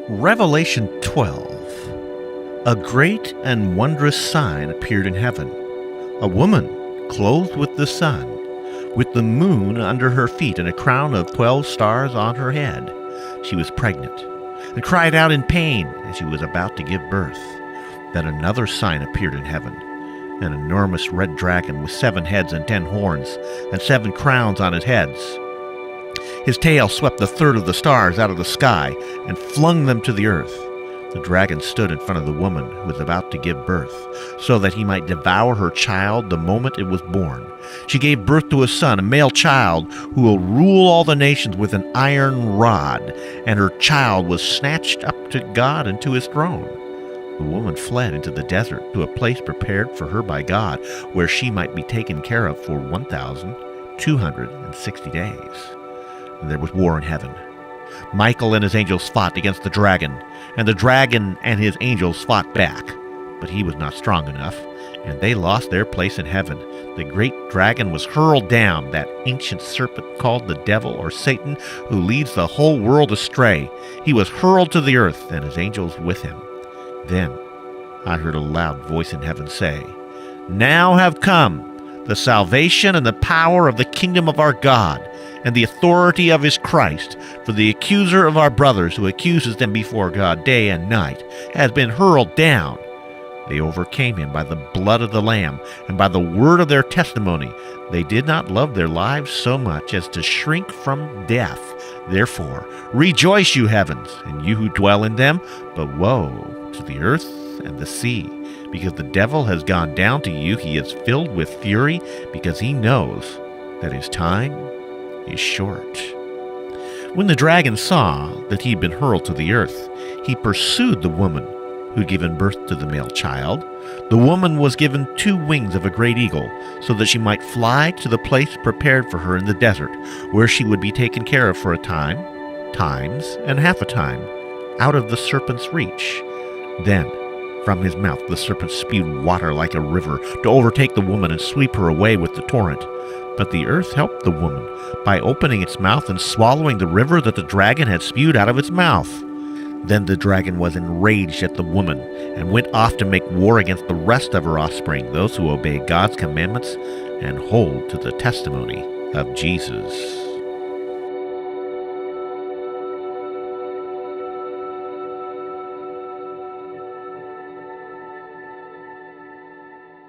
Revelation 12. A great and wondrous sign appeared in heaven. A woman clothed with the sun, with the moon under her feet and a crown of 12 stars on her head. She was pregnant and cried out in pain as she was about to give birth. Then another sign appeared in heaven. An enormous red dragon with 7 heads and 10 horns and 7 crowns on his heads. His tail swept a third of the stars out of the sky and flung them to the earth. The dragon stood in front of the woman who was about to give birth, so that he might devour her child the moment it was born. She gave birth to a son, a male child, who will rule all the nations with an iron rod, and her child was snatched up to God and to his throne. The woman fled into the desert to a place prepared for her by God, where she might be taken care of for 1,260 days. And there was war in heaven. Michael and his angels fought against the dragon, and the dragon and his angels fought back. But he was not strong enough, and they lost their place in heaven. The great dragon was hurled down, that ancient serpent called the devil or Satan, who leads the whole world astray. He was hurled to the earth, and his angels with him. Then I heard a loud voice in heaven say, "Now have come the salvation and the power of the kingdom of our God, and the authority of his Christ, for the accuser of our brothers, who accuses them before God day and night, has been hurled down. They overcame him by the blood of the Lamb and by the word of their testimony. They did not love their lives so much as to shrink from death. Therefore, rejoice, you heavens, and you who dwell in them, but woe to the earth and the sea, because the devil has gone down to you. He is filled with fury, because he knows that his time is short." When the dragon saw that he had been hurled to the earth, he pursued the woman who had given birth to the male child. The woman was given 2 wings of a great eagle, so that she might fly to the place prepared for her in the desert, where she would be taken care of for a time, times, and half a time, out of the serpent's reach. Then from his mouth the serpent spewed water like a river to overtake the woman and sweep her away with the torrent. But the earth helped the woman by opening its mouth and swallowing the river that the dragon had spewed out of its mouth. Then the dragon was enraged at the woman and went off to make war against the rest of her offspring, those who obey God's commandments and hold to the testimony of Jesus.